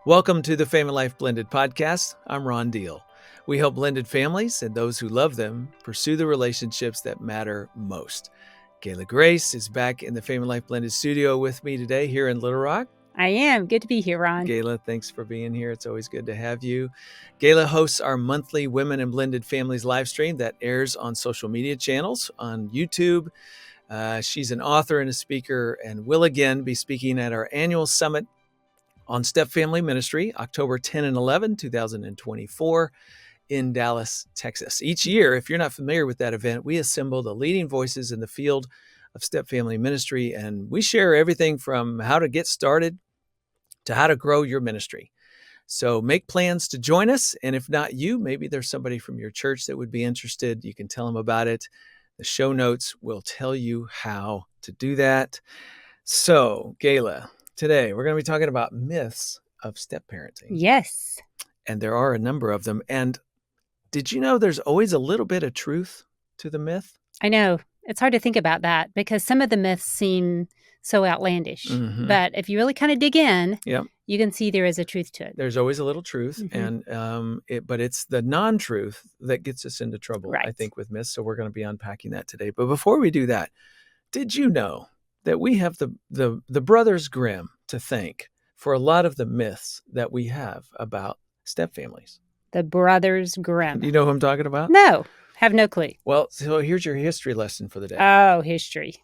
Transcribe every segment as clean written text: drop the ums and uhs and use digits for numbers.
Welcome to the FamilyLife Blended Podcast. I'm Ron Deal. We help blended families and those who love them pursue the relationships that matter most. Gayla Grace is back in the FamilyLife Blended studio with me today here in Little Rock. I am. Good to be here, Ron. Gayla, thanks for being here. It's always good to have you. Gayla hosts our monthly Women and Blended Families live stream that airs on social media channels on YouTube. She's an author and a speaker and will again be speaking at our annual summit on Step Family Ministry, October 10 and 11, 2024 in Dallas, Texas. Each year, if you're not familiar with that event, we assemble the leading voices in the field of Step Family Ministry, and we share everything from how to get started to how to grow your ministry. So make plans to join us, and if not you, maybe there's somebody from your church that would be interested. You can tell them about it. The show notes will tell you how to do that. So, Gayla, today, we're going to be talking about myths of step-parenting. Yes. And there are a number of them. And did you know there's always a little bit of truth to the myth? I know. It's hard to think about that because some of the myths seem so outlandish. Mm-hmm. But if you really kind of dig in, Yep. you can see there is a truth to it. There's always a little truth. Mm-hmm. But it's the non-truth that gets us into trouble, Right. I think, with myths. So we're going to be unpacking that today. But before we do that, did you know that we have the Brothers Grimm to thank for a lot of the myths that we have about stepfamilies? The Brothers Grimm. Do you know who I'm talking about? No, have no clue. Well, so here's your history lesson for the day. Oh, history.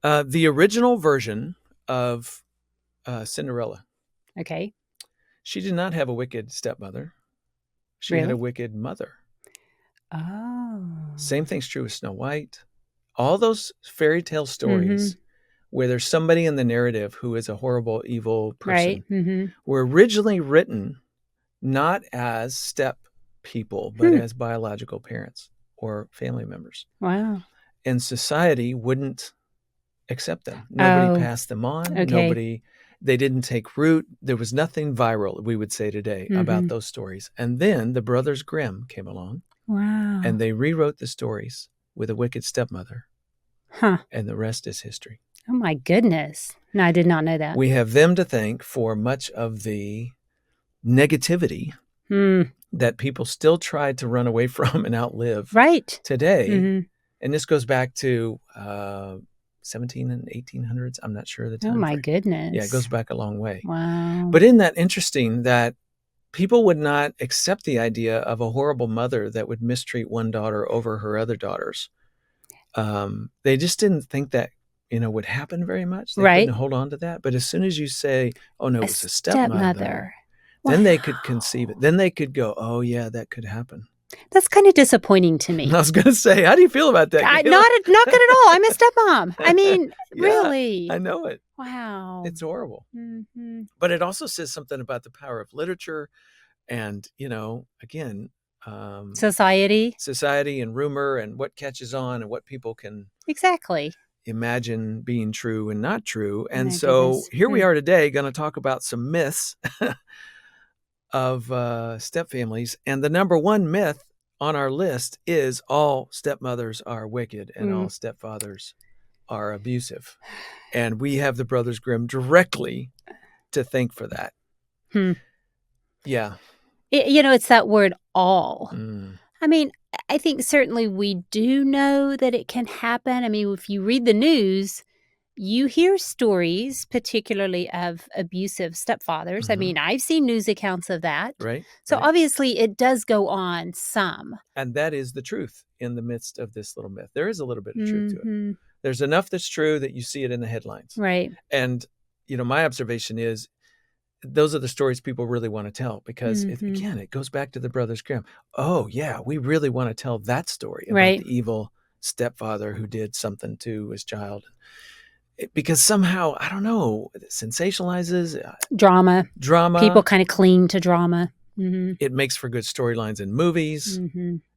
The original version of Cinderella. Okay. She did not have a wicked stepmother. She Really? had a wicked mother. Oh. Same thing's true with Snow White. All those fairy tale stories where there's somebody in the narrative who is a horrible, evil person Right. were originally written not as step people, but as biological parents or family members. Wow. And society wouldn't accept them. Nobody passed them on. Okay. They didn't take root. There was nothing viral, we would say today, about those stories. And then the Brothers Grimm came along. Wow. And they rewrote the stories with a wicked stepmother. Huh. And the rest is history. Oh, my goodness. No, I did not know that. We have them to thank for much of the negativity that people still tried to run away from and outlive today. And this goes back to 17 and 1800s. I'm not sure the time. Oh, my frame. goodness. Yeah, it goes back a long way. Wow. But isn't that interesting that people would not accept the idea of a horrible mother that would mistreat one daughter over her other daughters? They just didn't think that, would happen very much. They couldn't hold on to that. But as soon as you say, oh, no, it was a stepmother. Then they could conceive it. Then they could go, oh, yeah, that could happen. That's kind of disappointing to me. I was going to say, how do you feel about that? Not good at all. I'm a stepmom. I mean, yeah, really. I know it. Wow. It's horrible. Mm-hmm. But it also says something about the power of literature and, again, society and rumor and what catches on and what people can imagine being true and not true. And here we are today going to talk about some myths of stepfamilies. And the number one myth on our list is all stepmothers are wicked and all stepfathers are abusive. And we have the Brothers Grimm directly to thank for that. Yeah. It's that word all. I mean, I think certainly we do know that it can happen. I mean, if you read the news, you hear stories, particularly of abusive stepfathers. I mean, I've seen news accounts of that. Right. So obviously it does go on some. And that is the truth in the midst of this little myth. There is a little bit of truth to it. There's enough that's true that you see it in the headlines. Right. And, my observation is those are the stories people really want to tell because, again, it goes back to the Brothers Grimm. Oh, yeah, we really want to tell that story about the evil stepfather who did something to his child. Because somehow, I don't know, it sensationalizes drama. People kind of cling to drama. It makes for good storylines in movies.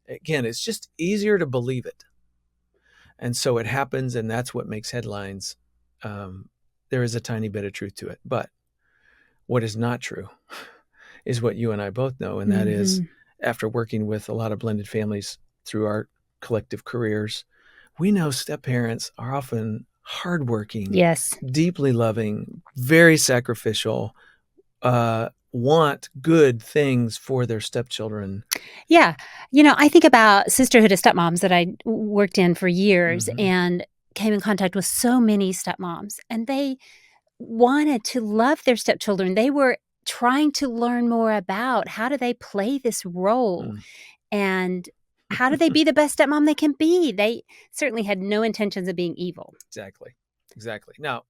Again, it's just easier to believe it. And so it happens, and that's what makes headlines. There is a tiny bit of truth to it. But what is not true is what you and I both know, and that is after working with a lot of blended families through our collective careers, we know step-parents are often hardworking, yes, deeply loving, very sacrificial, want good things for their stepchildren. Yeah. I think about Sisterhood of Stepmoms that I worked in for years and came in contact with so many stepmoms, and they wanted to love their stepchildren. They were trying to learn more about how do they play this role and how do they be the best stepmom they can be. They certainly had no intentions of being evil. Exactly. Now,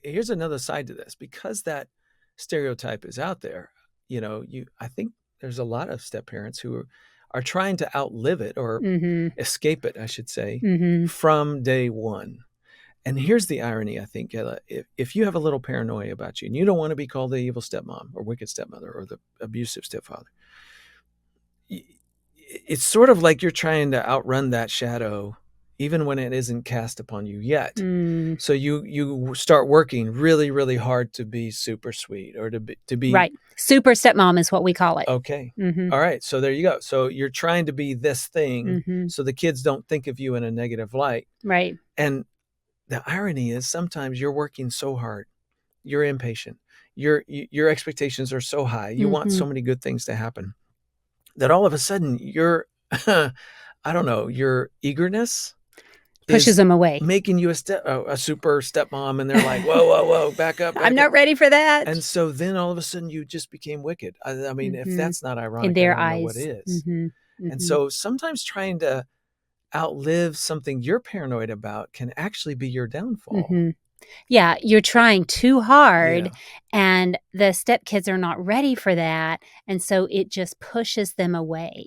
here's another side to this. Because that stereotype is out there, I think there's a lot of step-parents who are trying to outlive it or escape it, I should say, from day one. And here's the irony, I think, Gayla. If you have a little paranoia about you and you don't want to be called the evil stepmom or wicked stepmother or the abusive stepfather, it's sort of like you're trying to outrun that shadow even when it isn't cast upon you yet. So you start working really, really hard to be super sweet or to be right. Super stepmom is what we call it. Okay. All right. So there you go. So you're trying to be this thing so the kids don't think of you in a negative light. Right. And the irony is sometimes you're working so hard, you're impatient, your expectations are so high, you want so many good things to happen that all of a sudden your eagerness pushes them away, making you a super stepmom, and they're like, whoa, back up. I'm not ready for that. And so then all of a sudden you just became wicked. I mean, if that's not ironic, in their I don't eyes, know what is. And so sometimes trying to outlive something you're paranoid about can actually be your downfall. Yeah, you're trying too hard, and the stepkids are not ready for that, and so it just pushes them away.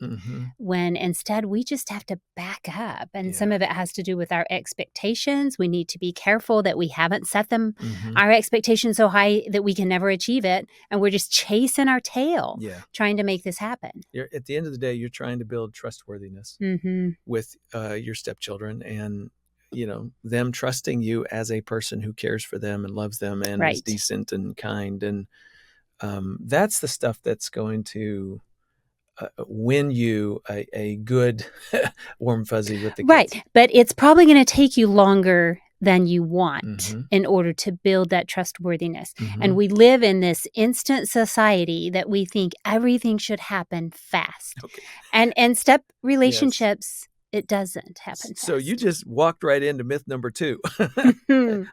When instead we just have to back up, and some of it has to do with our expectations. We need to be careful that we haven't set them our expectations so high that we can never achieve it, and we're just chasing our tail, trying to make this happen. At the end of the day, you're trying to build trustworthiness with your stepchildren, and them trusting you as a person who cares for them and loves them and is decent and kind. And that's the stuff that's going to win you a good warm fuzzy with the kids. Right. But it's probably going to take you longer than you want in order to build that trustworthiness. And we live in this instant society that we think everything should happen fast. And step relationships, it doesn't happen fast. So you just walked right into myth number 2.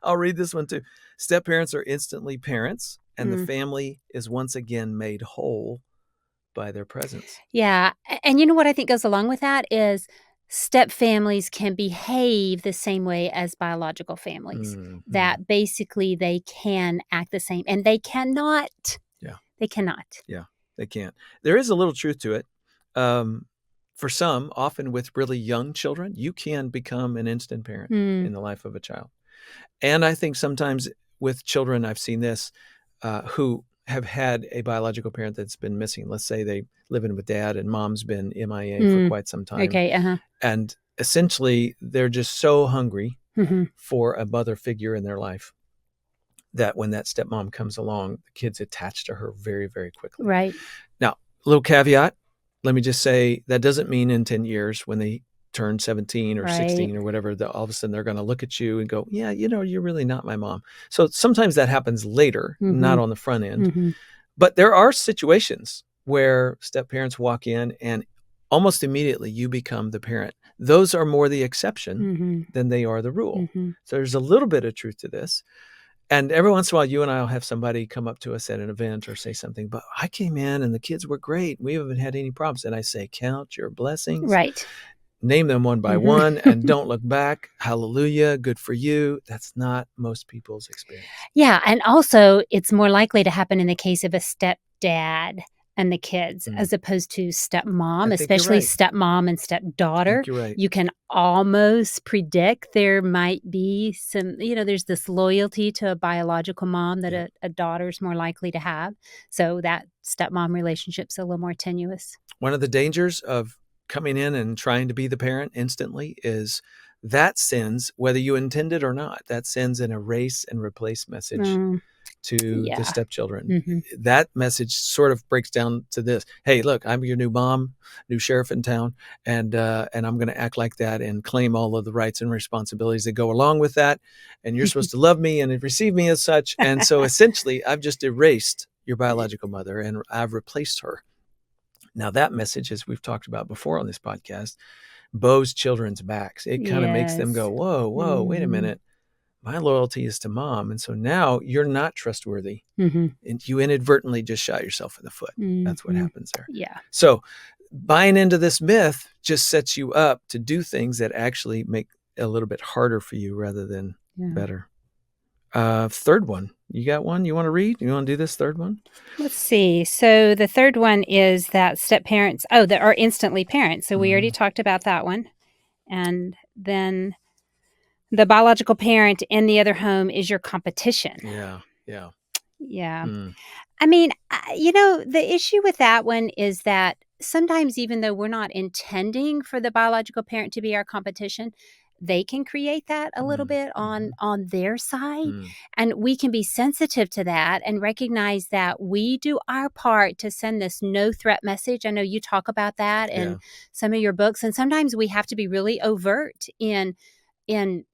I'll read this one too. Step parents are instantly parents, and the family is once again made whole by their presence. Yeah. And you know what I think goes along with that is step families can behave the same way as biological families. That basically they can act the same, and they cannot. They cannot. They can't. There is a little truth to it. For some, often with really young children, you can become an instant parent in the life of a child. And I think sometimes with children, I've seen this, who have had a biological parent that's been missing. Let's say they live in with dad and mom's been MIA for quite some time. And essentially, they're just so hungry for a mother figure in their life that when that stepmom comes along, the kid's attached to her very, very quickly. Right. Now, a little caveat. Let me just say that doesn't mean in 10 years when they turn 17 or 16 or whatever, that all of a sudden they're going to look at you and go, yeah, you're really not my mom. So sometimes that happens later, not on the front end. But there are situations where step parents walk in and almost immediately you become the parent. Those are more the exception than they are the rule. So there's a little bit of truth to this. And every once in a while, you and I will have somebody come up to us at an event or say something, but I came in and the kids were great. We haven't had any problems. And I say, count your blessings. Right. Name them one by one and don't look back. Hallelujah. Good for you. That's not most people's experience. Yeah. And also, it's more likely to happen in the case of a stepdad and the kids as opposed to stepmom, especially stepmom and stepdaughter. You're right. You can almost predict there might be some, there's this loyalty to a biological mom that a daughter's more likely to have. So that stepmom relationship's a little more tenuous. One of the dangers of coming in and trying to be the parent instantly is that sends, whether you intend it or not, that sends an erase and replace message to the stepchildren. That message sort of breaks down to this: hey, look, I'm your new mom, new sheriff in town, and I'm going to act like that and claim all of the rights and responsibilities that go along with that. And you're supposed to love me and receive me as such. And so essentially, I've just erased your biological mother, and I've replaced her. Now that message, as we've talked about before on this podcast, bows children's backs. It kind of makes them go, whoa, wait a minute. My loyalty is to mom. And so now you're not trustworthy. And you inadvertently just shot yourself in the foot. That's what happens there. Yeah. So buying into this myth just sets you up to do things that actually make it a little bit harder for you rather than better. Third one. You got one you want to read? You want to do this third one? Let's see. So the third one is that step-parents, that are instantly parents. So we already talked about that one. And then the biological parent in the other home is your competition. Yeah. I mean, the issue with that one is that sometimes, even though we're not intending for the biological parent to be our competition, they can create that a little bit on their side. And we can be sensitive to that and recognize that we do our part to send this no threat message. I know you talk about that in some of your books. And sometimes we have to be really overt in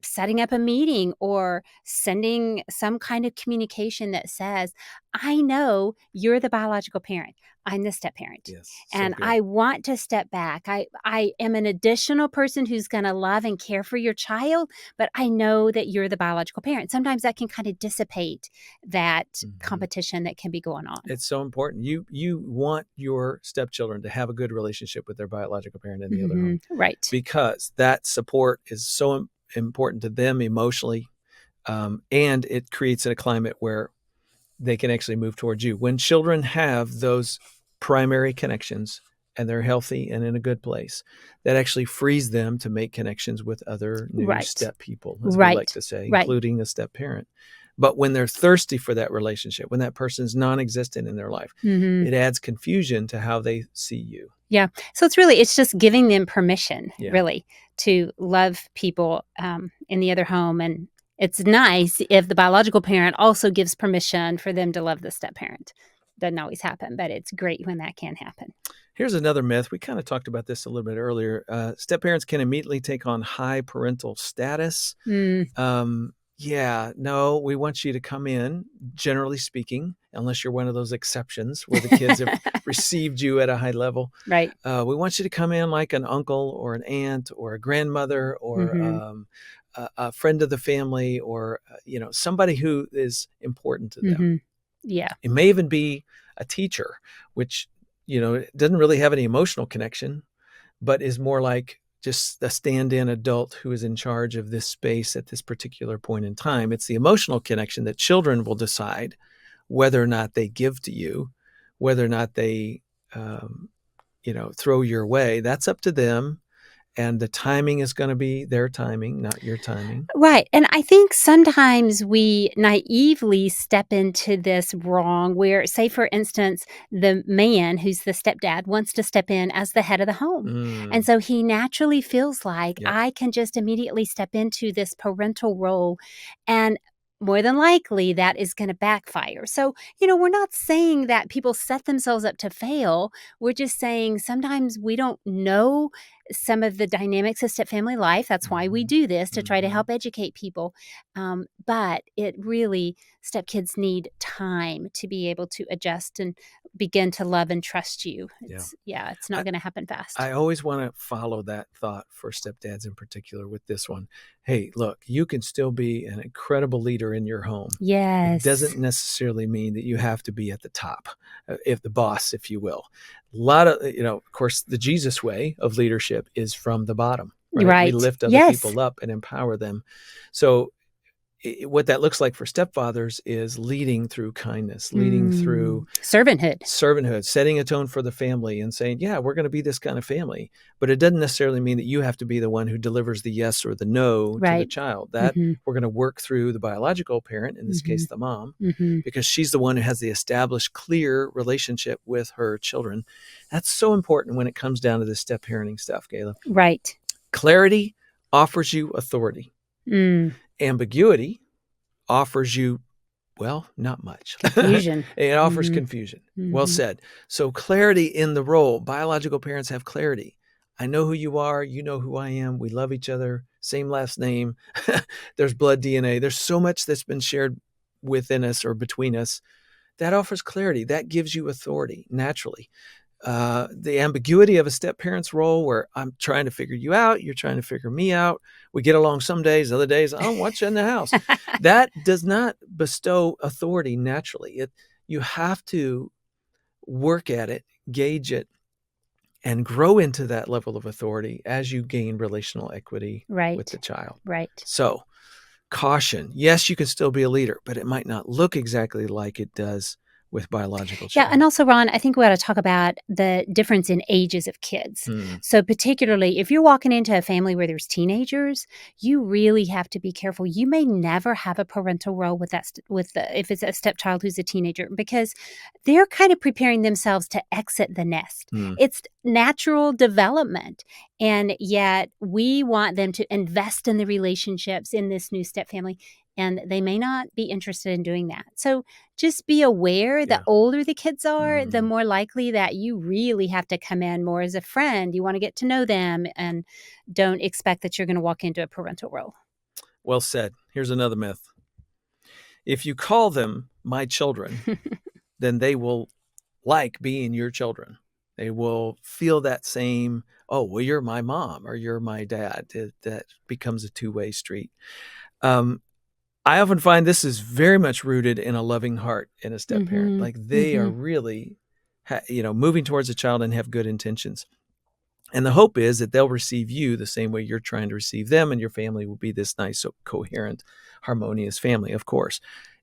setting up a meeting or sending some kind of communication that says, I know you're the biological parent. I'm the step parent. Yes, and I want to step back. I am an additional person who's going to love and care for your child, but I know that you're the biological parent. Sometimes that can kind of dissipate that competition that can be going on. It's so important. You want your stepchildren to have a good relationship with their biological parent in the other home. Right. Because that support is so important to them emotionally, and it creates a climate where they can actually move towards you. When children have those primary connections and they're healthy and in a good place, that actually frees them to make connections with other new step people, as we like to say, including a step parent. But when they're thirsty for that relationship, when that person's non-existent in their life, it adds confusion to how they see you. Yeah. So it's just giving them permission, really, to love people in the other home. And it's nice if the biological parent also gives permission for them to love the step parent. Doesn't always happen, but it's great when that can happen. Here's another myth. We kind of talked about this a little bit earlier. Step parents can immediately take on high parental status. No, we want you to come in, generally speaking, unless you're one of those exceptions where the kids have received you at a high level. Right. We want you to come in like an uncle or an aunt or a grandmother or a friend of the family or, somebody who is important to them. Yeah. It may even be a teacher, which, doesn't really have any emotional connection, but is more like just a stand-in adult who is in charge of this space at this particular point in time. It's the emotional connection that children will decide whether or not they give to you, whether or not they, throw your way. That's up to them. And the timing is going to be their timing, not your timing. Right. And I think sometimes we naively step into this wrong where, say, for instance, the man who's the stepdad wants to step in as the head of the home. And so he naturally feels like I can just immediately step into this parental role. And more than likely, that is going to backfire. So, we're not saying that people set themselves up to fail. We're just saying sometimes we don't know some of the dynamics of step family life. That's why we do this, to try to help educate people. But it really, stepkids need time to be able to adjust and begin to love and trust you. It's not going to happen fast. I always want to follow that thought for stepdads in particular with this one. Hey, look, you can still be an incredible leader in your home. Yes. It doesn't necessarily mean that you have to be at the top, if the boss, if you will. A lot of, of course, the Jesus way of leadership is from the bottom, right? We lift other people up and empower them. So what that looks like for stepfathers is leading through kindness, leading through servanthood, setting a tone for the family and saying, we're going to be this kind of family. But it doesn't necessarily mean that you have to be the one who delivers the yes or the no to the child. That we're going to work through the biological parent, in this case, the mom, because she's the one who has the established, clear relationship with her children. That's so important when it comes down to this step parenting stuff, Gayla. Right. Clarity offers you authority. Ambiguity offers you, not much. Confusion. It offers confusion. Well said. So clarity in the role. Biological parents have clarity. I know who you are. You know who I am. We love each other. Same last name. There's blood DNA. There's so much that's been shared within us or between us that offers clarity. That gives you authority naturally. The ambiguity of a step-parent's role where I'm trying to figure you out, you're trying to figure me out. We get along some days, other days, I don't want you in the house. That does not bestow authority naturally. You have to work at it, gauge it, and grow into that level of authority as you gain relational equity with the child. Right. So caution. Yes, you can still be a leader, but it might not look exactly like it does with biological children. Yeah, and also, Ron, I think we ought to talk about the difference in ages of kids. So particularly if you're walking into a family where there's teenagers, you really have to be careful. You may never have a parental role with if it's a stepchild who's a teenager, because they're kind of preparing themselves to exit the nest. It's natural development. And yet we want them to invest in the relationships in this new step family. And they may not be interested in doing that. So just be aware the older the kids are, the more likely that you really have to come in more as a friend. You want to get to know them and don't expect that you're going to walk into a parental role. Well said. Here's another myth. If you call them my children, then they will like being your children. They will feel that same, oh, well, you're my mom or you're my dad. That becomes a two-way street. I often find this is very much rooted in a loving heart in a step-parent. Like they are really, moving towards a child and have good intentions. And the hope is that they'll receive you the same way you're trying to receive them, and your family will be this nice, so coherent, harmonious family, of course.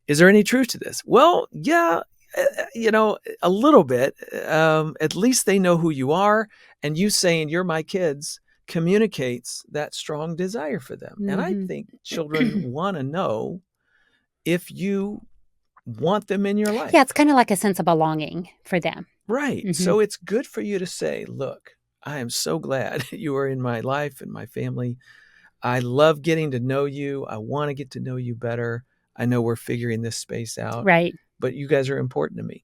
Is there any truth to this? Well, yeah, a little bit. At least they know who you are, and you saying you're my kids communicates that strong desire for them. And I think children want to know if you want them in your life. Yeah, it's kind of like a sense of belonging for them. Right. So it's good for you to say, look, I am so glad you are in my life and my family. I love getting to know you. I want to get to know you better. I know we're figuring this space out. Right. But you guys are important to me.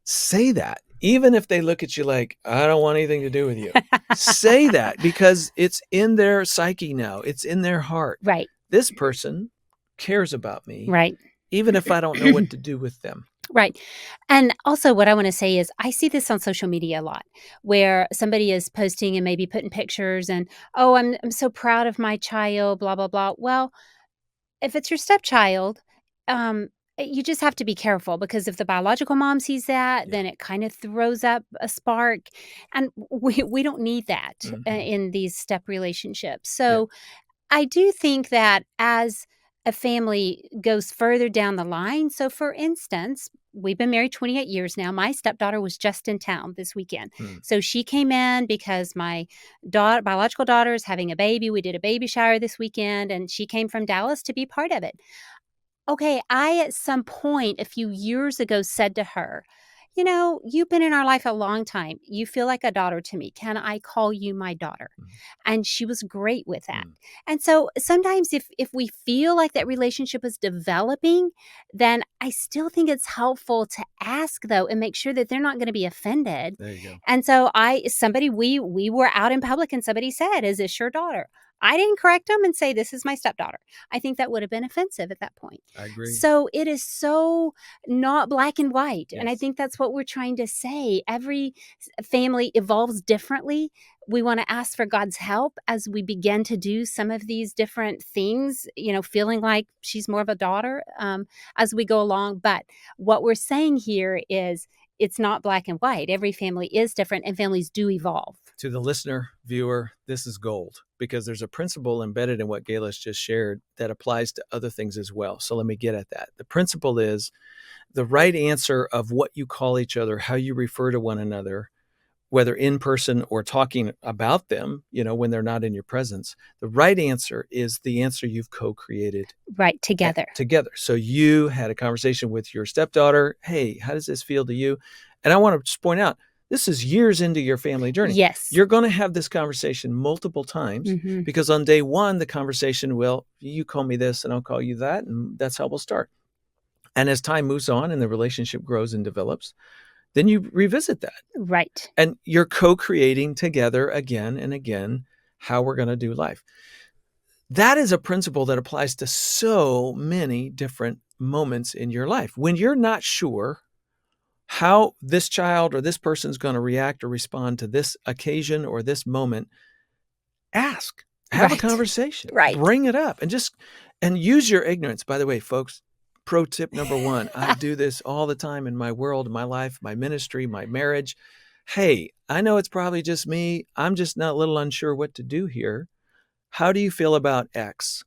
Say that. Even if they look at you like, I don't want anything to do with you. Say that, because it's in their psyche now. It's in their heart. Right. This person cares about me. Right. Even if I don't know what to do with them. Right. And also what I want to say is I see this on social media a lot, where somebody is posting and maybe putting pictures and, oh, I'm so proud of my child, blah, blah, blah. Well, if it's your stepchild, you just have to be careful, because if the biological mom sees that, then it kind of throws up a spark. And we don't need that in these step relationships. So I do think that as a family goes further down the line, so for instance, we've been married 28 years now. My stepdaughter was just in town this weekend. So she came in because my biological daughter is having a baby. We did a baby shower this weekend, and she came from Dallas to be part of it. Okay, I at some point a few years ago said to her, you've been in our life a long time. You feel like a daughter to me. Can I call you my daughter? And she was great with that. And so sometimes if we feel like that relationship is developing, then I still think it's helpful to ask, though, and make sure that they're not going to be offended. There you go. And so we were out in public and somebody said, is this your daughter? I didn't correct them and say, this is my stepdaughter. I think that would have been offensive at that point. I agree. So it is so not black and white. Yes. And I think that's what we're trying to say. Every family evolves differently. We want to ask for God's help as we begin to do some of these different things, feeling like she's more of a daughter as we go along. But what we're saying here is it's not black and white. Every family is different, and families do evolve. To the listener, viewer, this is gold, because there's a principle embedded in what Gayla's just shared that applies to other things as well. So let me get at that. The principle is the right answer of what you call each other, how you refer to one another, whether in person or talking about them, when they're not in your presence. The right answer is the answer you've co-created. Right, together. Together. So you had a conversation with your stepdaughter. Hey, how does this feel to you? And I want to just point out, this is years into your family journey. Yes. You're going to have this conversation multiple times because on day one, the conversation will, you call me this and I'll call you that. And that's how we'll start. And as time moves on and the relationship grows and develops, then you revisit that. Right. And you're co-creating together again and again how we're going to do life. That is a principle that applies to so many different moments in your life. When you're not sure how this child or this person's going to react or respond to this occasion or this moment, ask, have a conversation, bring it up, and use your ignorance. By the way, folks, pro tip number 1, I do this all the time in my world, my life, my ministry, my marriage. Hey, I know it's probably just me. I'm just not a little unsure what to do here. How do you feel about X?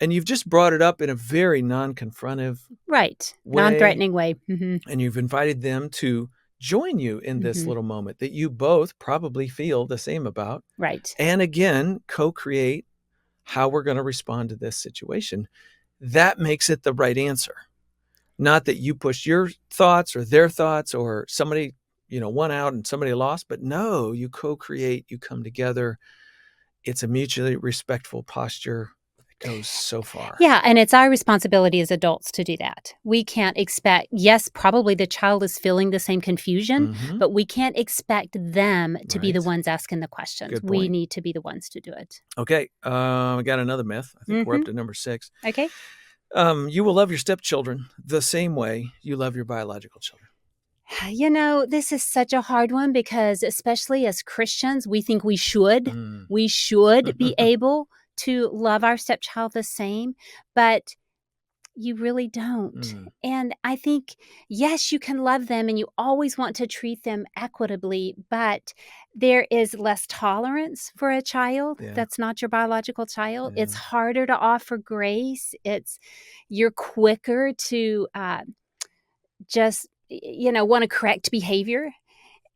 And you've just brought it up in a very non-confrontive way. Non-threatening way. And you've invited them to join you in this little moment that you both probably feel the same about. And again, co-create how we're going to respond to this situation. That makes it the right answer. Not that you push your thoughts or their thoughts or somebody, won out and somebody lost, but no, you co-create, you come together. It's a mutually respectful posture. Goes so far. Yeah, and it's our responsibility as adults to do that. We can't expect, yes, probably the child is feeling the same confusion, but we can't expect them to be the ones asking the questions. We need to be the ones to do it. Okay, I got another myth. I think we're up to number 6. Okay. You will love your stepchildren the same way you love your biological children. This is such a hard one because especially as Christians, we think we should. We should be able to love our stepchild the same, but you really don't. And I think, yes, you can love them and you always want to treat them equitably, but there is less tolerance for a child that's not your biological child. It's harder to offer grace. You're quicker to just, want to correct behavior.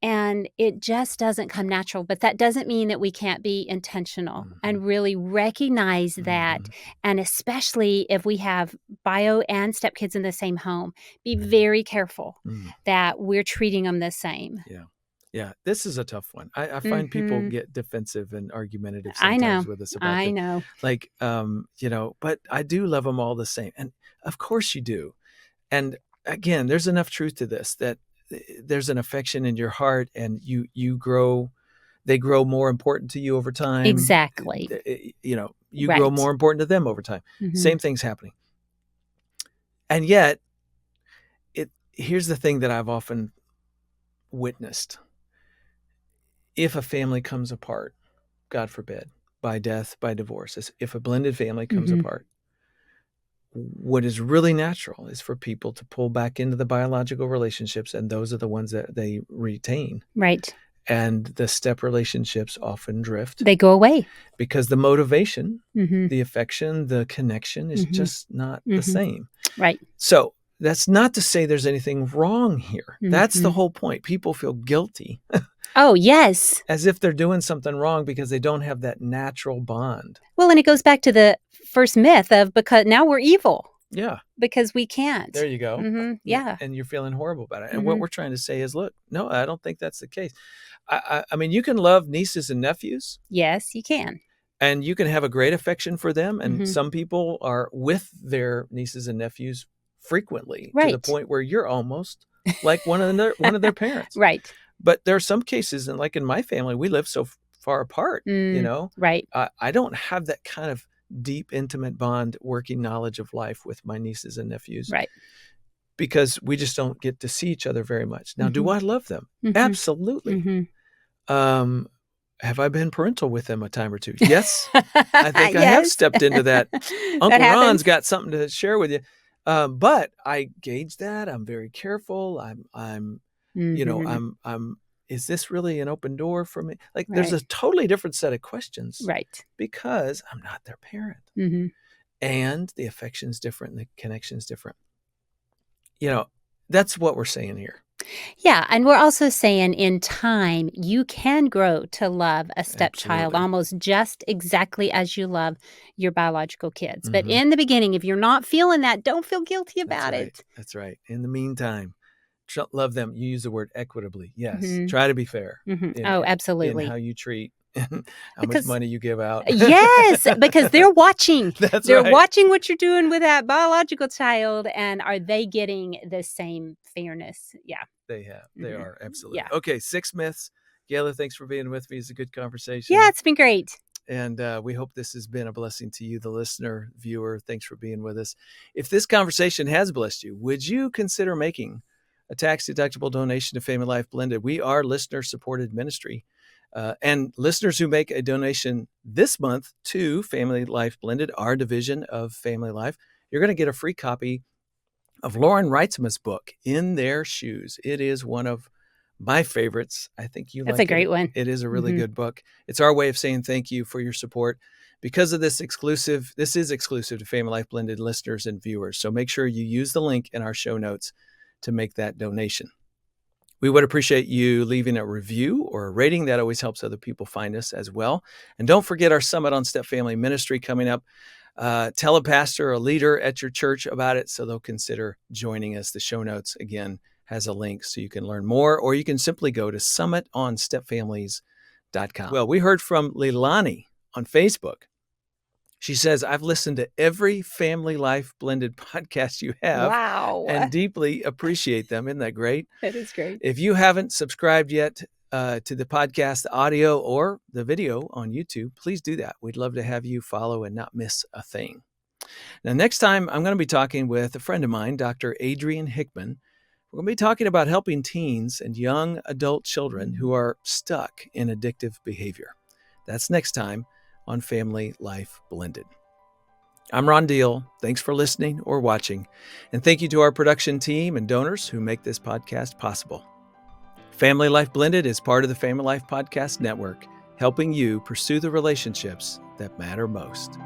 And it just doesn't come natural. But that doesn't mean that we can't be intentional and really recognize that. And especially if we have bio and stepkids in the same home, be very careful that we're treating them the same. Yeah. This is a tough one. I find people get defensive and argumentative sometimes with us about it. Like, but I do love them all the same. And of course you do. And again, there's enough truth to this that there's an affection in your heart and they grow more important to you over time. Exactly. You grow more important to them over time. Same thing's happening. And yet, here's the thing that I've often witnessed. If a family comes apart, God forbid, by death, by divorce, if a blended family comes apart, what is really natural is for people to pull back into the biological relationships, and those are the ones that they retain. And the step relationships often drift. They go away. Because the motivation, the affection, the connection is just not the same. So that's not to say there's anything wrong here. That's the whole point. People feel guilty. Oh, yes. As if they're doing something wrong because they don't have that natural bond. Well, and it goes back to the first myth of because now we're evil. Yeah. Because we can't. There you go. Yeah. And you're feeling horrible about it. And what we're trying to say is, look, no, I don't think that's the case. I mean, you can love nieces and nephews. Yes, you can. And you can have a great affection for them. And some people are with their nieces and nephews frequently to the point where you're almost like one of their parents. But there are some cases, and like in my family, we live so far apart, I don't have that kind of deep, intimate bond, working knowledge of life with my nieces and nephews. Because we just don't get to see each other very much. Now, do I love them? Absolutely. Have I been parental with them a time or two? Yes. I think I have stepped into that. Uncle Ron's got something to share with you. But I gauge that. I'm very careful. I'm is this really an open door for me? Like there's a totally different set of questions. Because I'm not their parent. And the affection's different, and the connection's different. That's what we're saying here. Yeah. And we're also saying in time, you can grow to love a stepchild almost just exactly as you love your biological kids. But in the beginning, if you're not feeling that, don't feel guilty about it. That's right. In the meantime, love them. You use the word equitably. Yes. Try to be fair. Absolutely. In how you treat. How much money you give out. Yes, because they're watching. They're watching what you're doing with that biological child, and are they getting the same fairness? Yeah. They have. They are. Absolutely. Yeah. Okay, 6 myths. Gayla, thanks for being with me. It's a good conversation. Yeah, it's been great. And we hope this has been a blessing to you, the listener, viewer. Thanks for being with us. If this conversation has blessed you, would you consider making a tax-deductible donation to Family Life Blended? We are listener-supported ministry. And listeners who make a donation this month to Family Life Blended, our division of Family Life, you're going to get a free copy of Lauren Reitzma's book, In Their Shoes. It is one of my favorites. I think you like it. That's a great one. It is a really good book. It's our way of saying thank you for your support. Because of this is exclusive to Family Life Blended listeners and viewers. So make sure you use the link in our show notes to make that donation. We would appreciate you leaving a review or a rating. That always helps other people find us as well. And don't forget our Summit on Step Family Ministry coming up. Tell a pastor or a leader at your church about it so they'll consider joining us. The show notes, again, has a link so you can learn more, or you can simply go to summitonstepfamilies.com. Well, we heard from Leilani on Facebook. She says, I've listened to every Family Life Blended podcast you have. Wow. And deeply appreciate them. Isn't that great? That is great. If you haven't subscribed yet to the podcast, the audio or the video on YouTube, please do that. We'd love to have you follow and not miss a thing. Now, next time, I'm going to be talking with a friend of mine, Dr. Adrian Hickman. We're going to be talking about helping teens and young adult children who are stuck in addictive behavior. That's next time on Family Life Blended. I'm Ron Deal. Thanks for listening or watching. And thank you to our production team and donors who make this podcast possible. Family Life Blended is part of the Family Life Podcast Network, helping you pursue the relationships that matter most.